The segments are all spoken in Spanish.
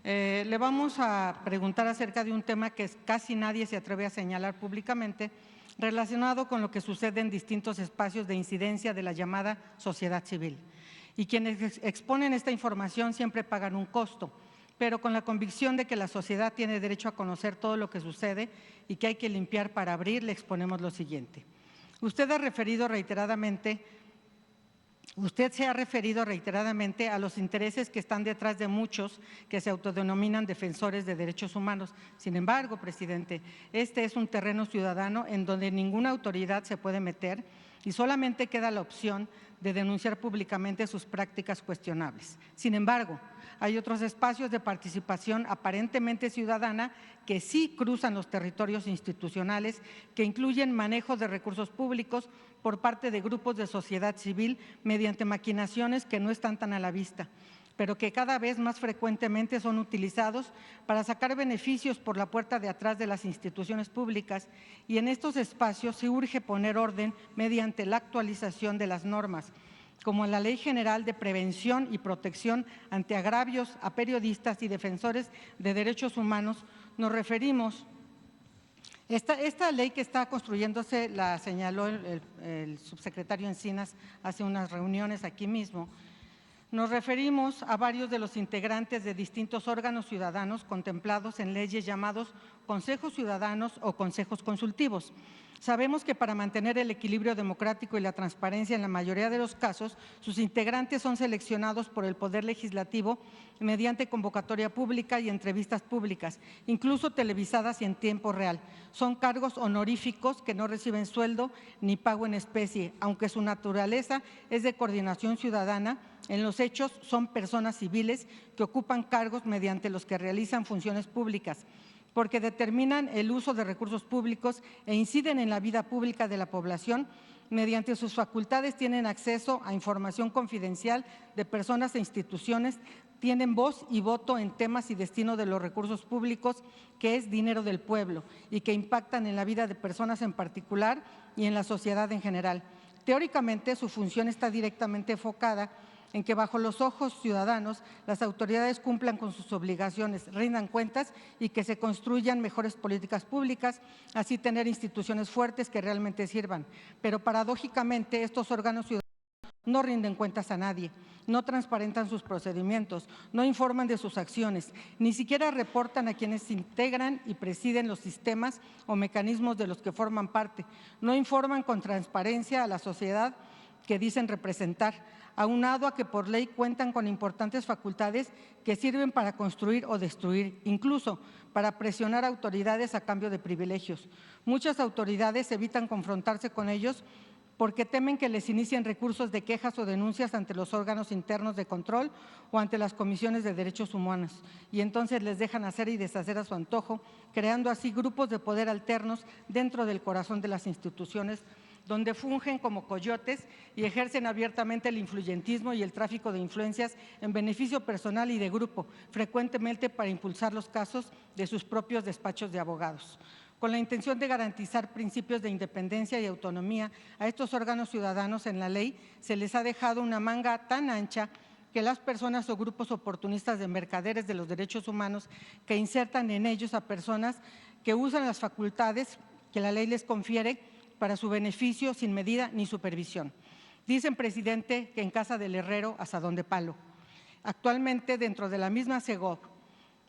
Le vamos a preguntar acerca de un tema que casi nadie se atreve a señalar públicamente, relacionado con lo que sucede en distintos espacios de incidencia de la llamada sociedad civil. Y quienes exponen esta información siempre pagan un costo, pero con la convicción de que la sociedad tiene derecho a conocer todo lo que sucede y que hay que limpiar para abrir, le exponemos lo siguiente. Usted se ha referido reiteradamente a los intereses que están detrás de muchos que se autodenominan defensores de derechos humanos. Sin embargo, presidente, este es un terreno ciudadano en donde ninguna autoridad se puede meter y solamente queda la opción de denunciar públicamente sus prácticas cuestionables. Sin embargo, hay otros espacios de participación aparentemente ciudadana que sí cruzan los territorios institucionales, que incluyen manejo de recursos públicos por parte de grupos de sociedad civil mediante maquinaciones que no están tan a la vista, pero que cada vez más frecuentemente son utilizados para sacar beneficios por la puerta de atrás de las instituciones públicas, y en estos espacios se urge poner orden mediante la actualización de las normas, como la Ley General de Prevención y Protección ante Agravios a Periodistas y Defensores de Derechos Humanos. Nos referimos, esta ley que está construyéndose la señaló el subsecretario Encinas hace unas reuniones aquí mismo. Nos referimos a varios de los integrantes de distintos órganos ciudadanos contemplados en leyes llamados consejos ciudadanos o consejos consultivos. Sabemos que para mantener el equilibrio democrático y la transparencia en la mayoría de los casos, sus integrantes son seleccionados por el Poder Legislativo mediante convocatoria pública y entrevistas públicas, incluso televisadas y en tiempo real. Son cargos honoríficos que no reciben sueldo ni pago en especie, aunque su naturaleza es de coordinación ciudadana. En los hechos son personas civiles que ocupan cargos mediante los que realizan funciones públicas, porque determinan el uso de recursos públicos e inciden en la vida pública de la población. Mediante sus facultades tienen acceso a información confidencial de personas e instituciones, tienen voz y voto en temas y destino de los recursos públicos, que es dinero del pueblo y que impactan en la vida de personas en particular y en la sociedad en general. Teóricamente, su función está directamente enfocada en que bajo los ojos ciudadanos las autoridades cumplan con sus obligaciones, rindan cuentas y que se construyan mejores políticas públicas, así tener instituciones fuertes que realmente sirvan. Pero paradójicamente estos órganos ciudadanos no rinden cuentas a nadie, no transparentan sus procedimientos, no informan de sus acciones, ni siquiera reportan a quienes integran y presiden los sistemas o mecanismos de los que forman parte, no informan con transparencia a la sociedad que dicen representar, aunado a que por ley cuentan con importantes facultades que sirven para construir o destruir, incluso para presionar a autoridades a cambio de privilegios. Muchas autoridades evitan confrontarse con ellos porque temen que les inicien recursos de quejas o denuncias ante los órganos internos de control o ante las comisiones de derechos humanos, y entonces les dejan hacer y deshacer a su antojo, creando así grupos de poder alternos dentro del corazón de las instituciones, donde fungen como coyotes y ejercen abiertamente el influyentismo y el tráfico de influencias en beneficio personal y de grupo, frecuentemente para impulsar los casos de sus propios despachos de abogados. Con la intención de garantizar principios de independencia y autonomía a estos órganos ciudadanos en la ley, se les ha dejado una manga tan ancha que las personas o grupos oportunistas de mercaderes de los derechos humanos que insertan en ellos a personas que usan las facultades que la ley les confiere para su beneficio sin medida ni supervisión. Dicen, presidente, que en casa del herrero asadón de palo. Actualmente, dentro de la misma SEGOV,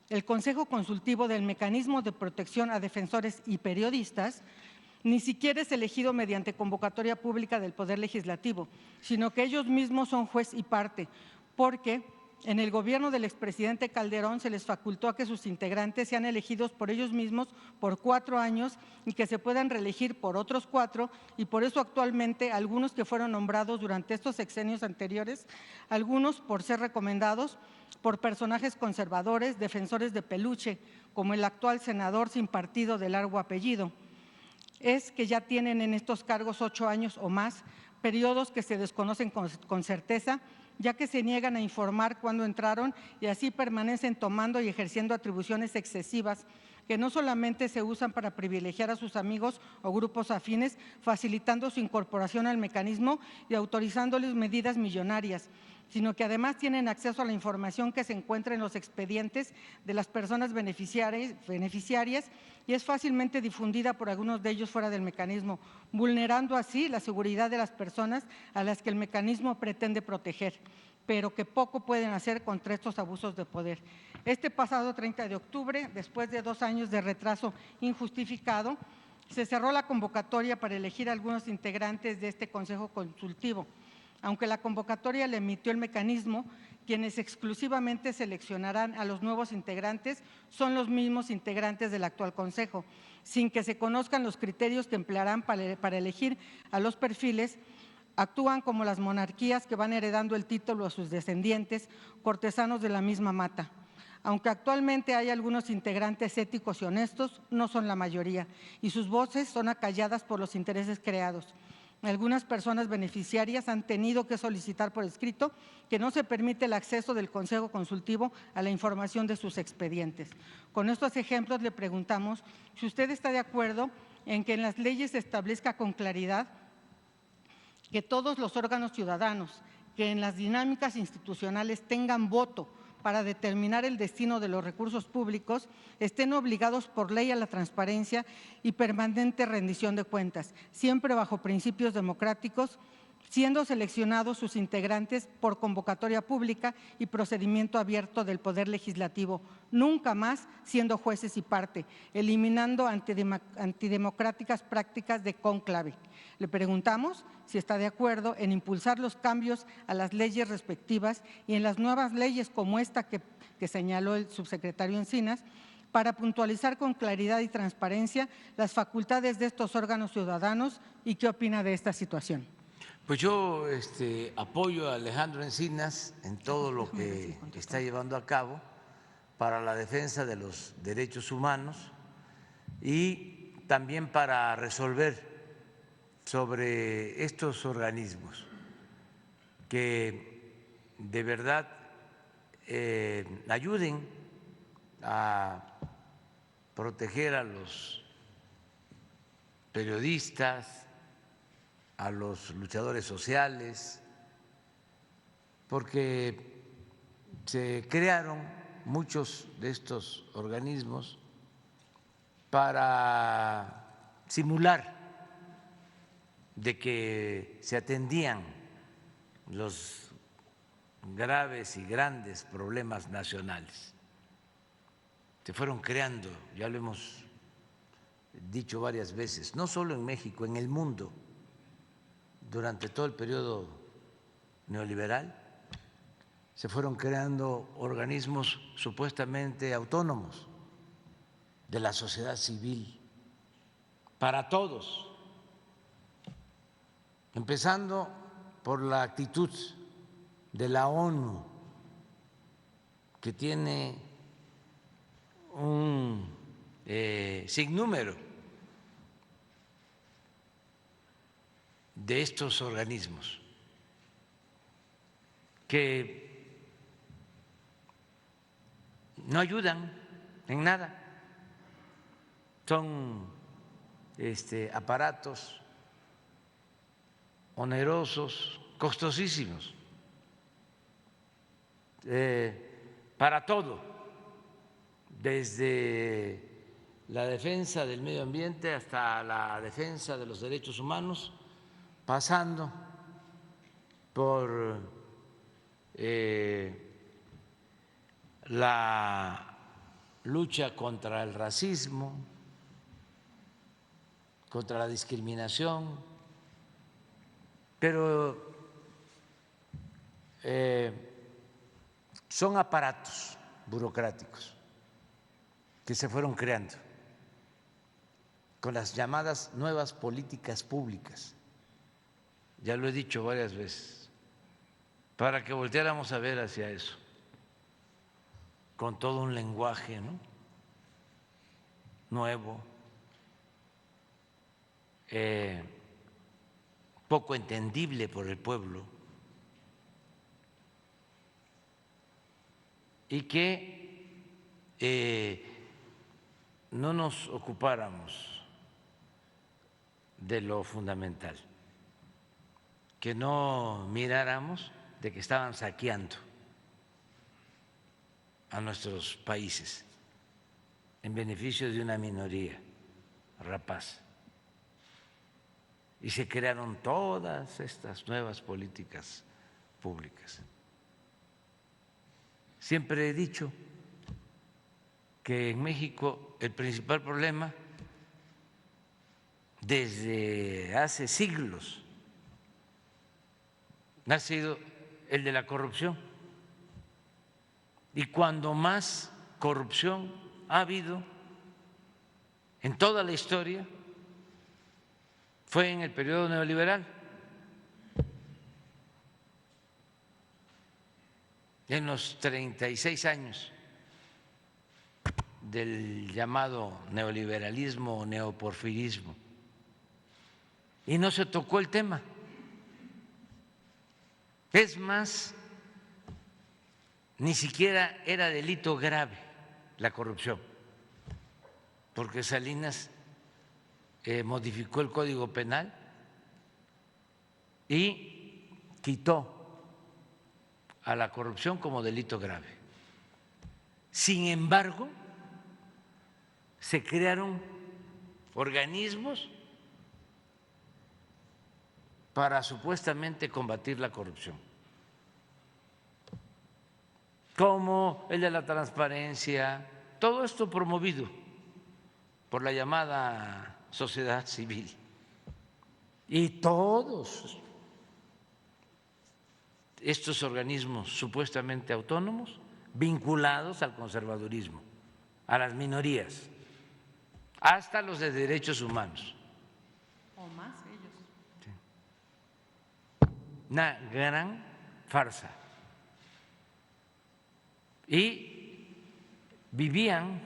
el Consejo Consultivo del Mecanismo de Protección a Defensores y Periodistas ni siquiera es elegido mediante convocatoria pública del Poder Legislativo, sino que ellos mismos son juez y parte, porque en el gobierno del expresidente Calderón se les facultó a que sus integrantes sean elegidos por ellos mismos por 4 años y que se puedan reelegir por otros 4, y por eso actualmente algunos que fueron nombrados durante estos sexenios anteriores, algunos por ser recomendados por personajes conservadores, defensores de peluche, como el actual senador sin partido de largo apellido, es que ya tienen en estos cargos 8 años o más, periodos que se desconocen con certeza, ya que se niegan a informar cuándo entraron y así permanecen tomando y ejerciendo atribuciones excesivas que no solamente se usan para privilegiar a sus amigos o grupos afines, facilitando su incorporación al mecanismo y autorizándoles medidas millonarias, sino que además tienen acceso a la información que se encuentra en los expedientes de las personas beneficiarias y es fácilmente difundida por algunos de ellos fuera del mecanismo, vulnerando así la seguridad de las personas a las que el mecanismo pretende proteger, pero que poco pueden hacer contra estos abusos de poder. Este pasado 30 de octubre, después de 2 años de retraso injustificado, se cerró la convocatoria para elegir algunos integrantes de este Consejo Consultivo. Aunque la convocatoria la emitió el mecanismo, quienes exclusivamente seleccionarán a los nuevos integrantes son los mismos integrantes del actual Consejo, sin que se conozcan los criterios que emplearán para elegir a los perfiles. Actúan como las monarquías que van heredando el título a sus descendientes, cortesanos de la misma mata. Aunque actualmente hay algunos integrantes éticos y honestos, no son la mayoría, y sus voces son acalladas por los intereses creados. Algunas personas beneficiarias han tenido que solicitar por escrito que no se permite el acceso del Consejo Consultivo a la información de sus expedientes. Con estos ejemplos le preguntamos si usted está de acuerdo en que en las leyes se establezca con claridad que todos los órganos ciudadanos que en las dinámicas institucionales tengan voto para determinar el destino de los recursos públicos estén obligados por ley a la transparencia y permanente rendición de cuentas, siempre bajo principios democráticos, siendo seleccionados sus integrantes por convocatoria pública y procedimiento abierto del Poder Legislativo, nunca más siendo jueces y parte, eliminando antidemocráticas prácticas de cónclave. Le preguntamos si está de acuerdo en impulsar los cambios a las leyes respectivas y en las nuevas leyes como esta que señaló el subsecretario Encinas, para puntualizar con claridad y transparencia las facultades de estos órganos ciudadanos y qué opina de esta situación. Pues yo apoyo a Alejandro Encinas en todo lo que está llevando a cabo para la defensa de los derechos humanos y también para resolver sobre estos organismos que de verdad ayuden a proteger a los periodistas, a los luchadores sociales, porque se crearon muchos de estos organismos para simular de que se atendían los graves y grandes problemas nacionales. Se fueron creando, ya lo hemos dicho varias veces, no solo en México, en el mundo, durante todo el periodo neoliberal, se fueron creando organismos supuestamente autónomos de la sociedad civil para todos, empezando por la actitud de la ONU, que tiene un sinnúmero de estos organismos que no ayudan en nada, son aparatos onerosos, costosísimos, para todo, desde la defensa del medio ambiente hasta la defensa de los derechos humanos, pasando por la lucha contra el racismo, contra la discriminación, pero son aparatos burocráticos que se fueron creando con las llamadas nuevas políticas públicas. Ya lo he dicho varias veces, para que volteáramos a ver hacia eso, con todo un lenguaje, ¿no?, nuevo, poco entendible por el pueblo, y que no nos ocupáramos de lo fundamental, que no miráramos de que estaban saqueando a nuestros países en beneficio de una minoría rapaz. Y se crearon todas estas nuevas políticas públicas. Siempre he dicho que en México el principal problema desde hace siglos ha sido el de la corrupción. Y cuando más corrupción ha habido en toda la historia fue en el periodo neoliberal. En los 36 años del llamado neoliberalismo o neoporfirismo. Y no se tocó el tema. Es más, ni siquiera era delito grave la corrupción, porque Salinas modificó el Código Penal y quitó a la corrupción como delito grave. Sin embargo, se crearon organismos para supuestamente combatir la corrupción, como el de la transparencia, todo esto promovido por la llamada sociedad civil. Y todos estos organismos supuestamente autónomos vinculados al conservadurismo, a las minorías, hasta los de derechos humanos. O más ellos. Sí. Una gran farsa. Y vivían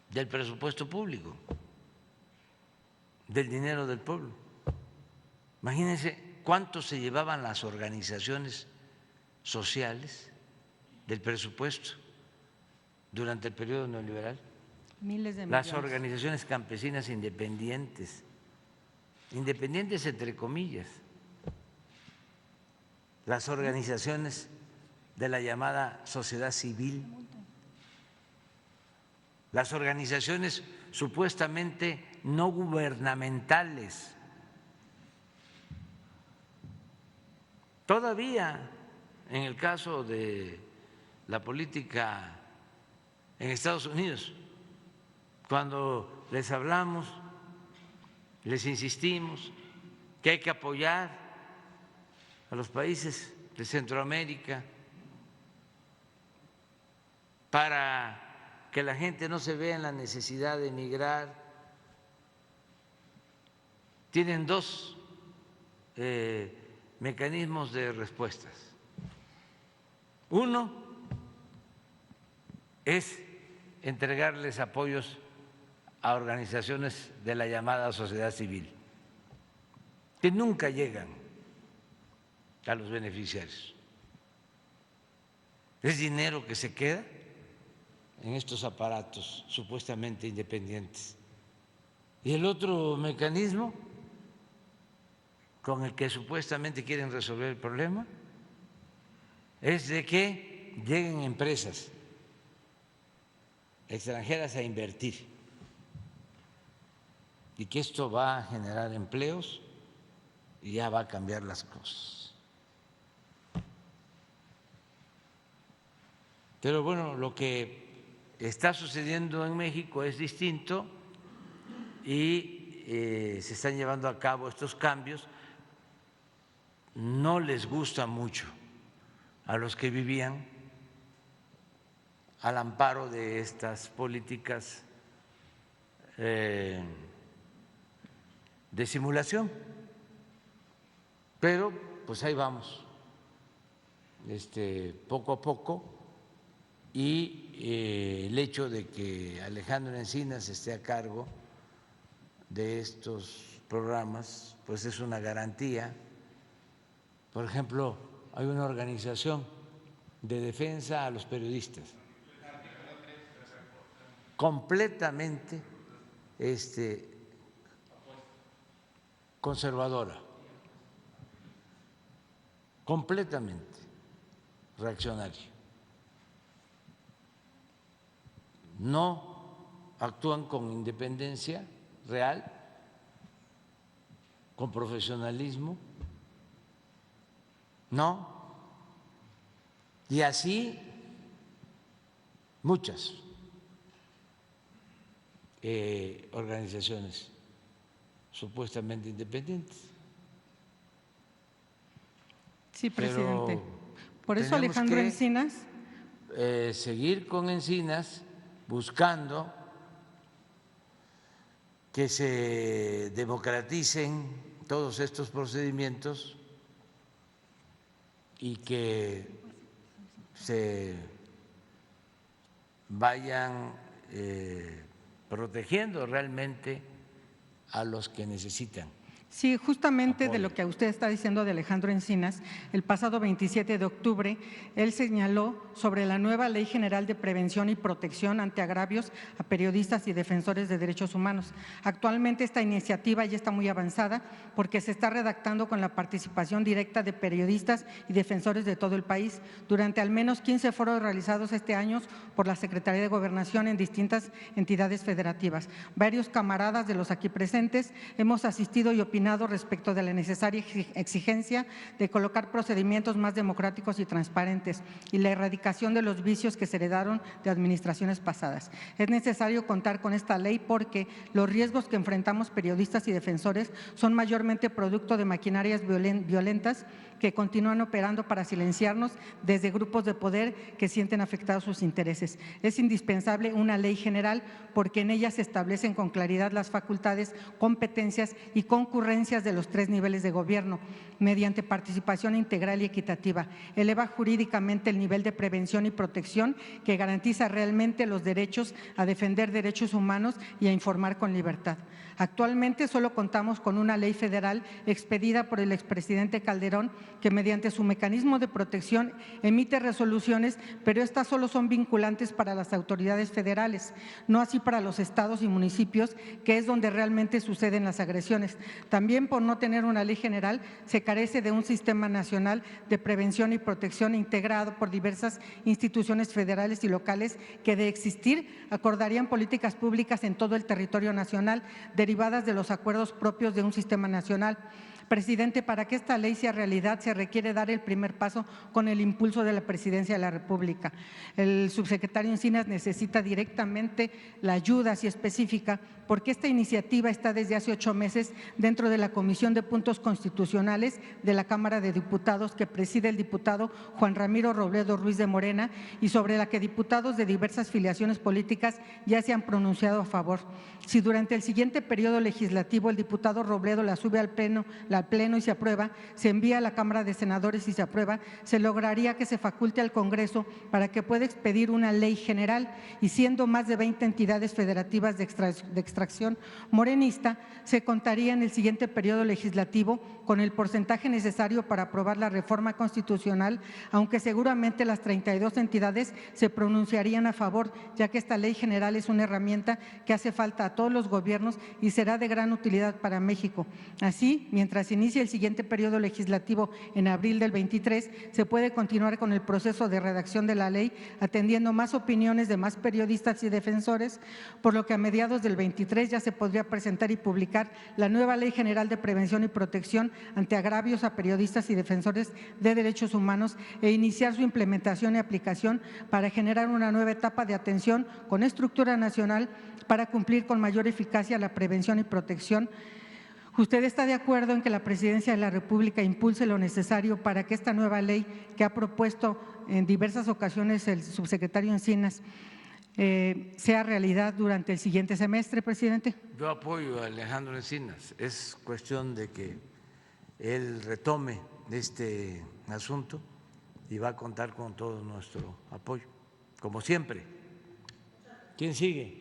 del presupuesto público, del dinero del pueblo. Imagínense cuánto se llevaban las organizaciones sociales del presupuesto durante el periodo neoliberal. Miles de Las millones. organizaciones campesinas independientes, independientes entre comillas, las organizaciones de la llamada sociedad civil, las organizaciones supuestamente no gubernamentales. Todavía en el caso de la política en Estados Unidos, cuando les hablamos, les insistimos que hay que apoyar a los países de Centroamérica para que la gente no se vea en la necesidad de emigrar. Tienen dos mecanismos de respuestas. Uno es entregarles apoyos a organizaciones de la llamada sociedad civil, que nunca llegan a los beneficiarios. Es dinero que se queda en estos aparatos supuestamente independientes. Y el otro mecanismo con el que supuestamente quieren resolver el problema es de que lleguen empresas extranjeras a invertir y que esto va a generar empleos y ya va a cambiar las cosas. Pero bueno, lo que está sucediendo en México es distinto y se están llevando a cabo estos cambios. No les gusta mucho a los que vivían al amparo de estas políticas de simulación, pero pues ahí vamos, poco a poco, y el hecho de que Alejandro Encinas esté a cargo de estos programas, pues es una garantía. Por ejemplo, hay una organización de defensa a los periodistas. completamente conservadora, completamente reaccionaria. No actúan con independencia real, con profesionalismo, no. Y así muchas organizaciones supuestamente independientes. Sí, presidente. Pero Por eso tenemos Alejandro que Encinas. seguir con Encinas buscando que se democraticen todos estos procedimientos y que se vayan protegiendo realmente a los que necesitan. Sí, justamente de Apoyo. lo que usted está diciendo de Alejandro Encinas, el pasado 27 de octubre, él señaló sobre la nueva Ley General de Prevención y Protección ante agravios a periodistas y defensores de derechos humanos. Actualmente esta iniciativa ya está muy avanzada porque se está redactando con la participación directa de periodistas y defensores de todo el país. Durante al menos 15 foros realizados este año por la Secretaría de Gobernación en distintas entidades federativas. Varios camaradas de los aquí presentes hemos asistido y opinado respecto de la necesaria exigencia de colocar procedimientos más democráticos y transparentes y la erradicación de los vicios que se heredaron de administraciones pasadas. Es necesario contar con esta ley porque los riesgos que enfrentamos periodistas y defensores son mayormente producto de maquinarias violentas que continúan operando para silenciarnos desde grupos de poder que sienten afectados sus intereses. Es indispensable una ley general porque en ella se establecen con claridad las facultades, competencias y concurrencias de los 3 niveles de gobierno mediante participación integral y equitativa. Eleva jurídicamente el nivel de prevención y protección que garantiza realmente los derechos a defender derechos humanos y a informar con libertad. Actualmente solo contamos con una ley federal expedida por el expresidente Calderón que mediante su mecanismo de protección emite resoluciones, pero estas solo son vinculantes para las autoridades federales, no así para los estados y municipios, que es donde realmente suceden las agresiones. También por no tener una ley general se carece de un sistema nacional de prevención y protección integrado por diversas instituciones federales y locales que de existir acordarían políticas públicas en todo el territorio nacional derivadas de los acuerdos propios de un sistema nacional. Presidente, para que esta ley sea realidad se requiere dar el primer paso con el impulso de la Presidencia de la República. El subsecretario Encinas necesita directamente la ayuda así específica porque esta iniciativa está desde hace 8 meses dentro de la Comisión de Puntos Constitucionales de la Cámara de Diputados que preside el diputado Juan Ramiro Robledo Ruiz de Morena y sobre la que diputados de diversas filiaciones políticas ya se han pronunciado a favor. Si durante el siguiente periodo legislativo el diputado Robledo la sube al Pleno y se aprueba, se envía a la Cámara de Senadores y se aprueba, se lograría que se faculte al Congreso para que pueda expedir una ley general y siendo más de 20 entidades federativas de extracción morenista, se contaría en el siguiente periodo legislativo con el porcentaje necesario para aprobar la reforma constitucional, aunque seguramente las 32 entidades se pronunciarían a favor, ya que esta ley general es una herramienta que hace falta a todos los gobiernos y será de gran utilidad para México. Así, mientras inicie el siguiente periodo legislativo en abril del 23, se puede continuar con el proceso de redacción de la ley, atendiendo más opiniones de más periodistas y defensores, por lo que a mediados del 23 ya se podría presentar y publicar la nueva Ley General de Prevención y Protección ante agravios a periodistas y defensores de derechos humanos e iniciar su implementación y aplicación para generar una nueva etapa de atención con estructura nacional para cumplir con mayor eficacia la prevención y protección. ¿Usted está de acuerdo en que la Presidencia de la República impulse lo necesario para que esta nueva ley que ha propuesto en diversas ocasiones el subsecretario Encinas sea realidad durante el siguiente semestre, presidente? Yo apoyo a Alejandro Encinas. Es cuestión de que él retome este asunto y va a contar con todo nuestro apoyo, como siempre. ¿Quién sigue?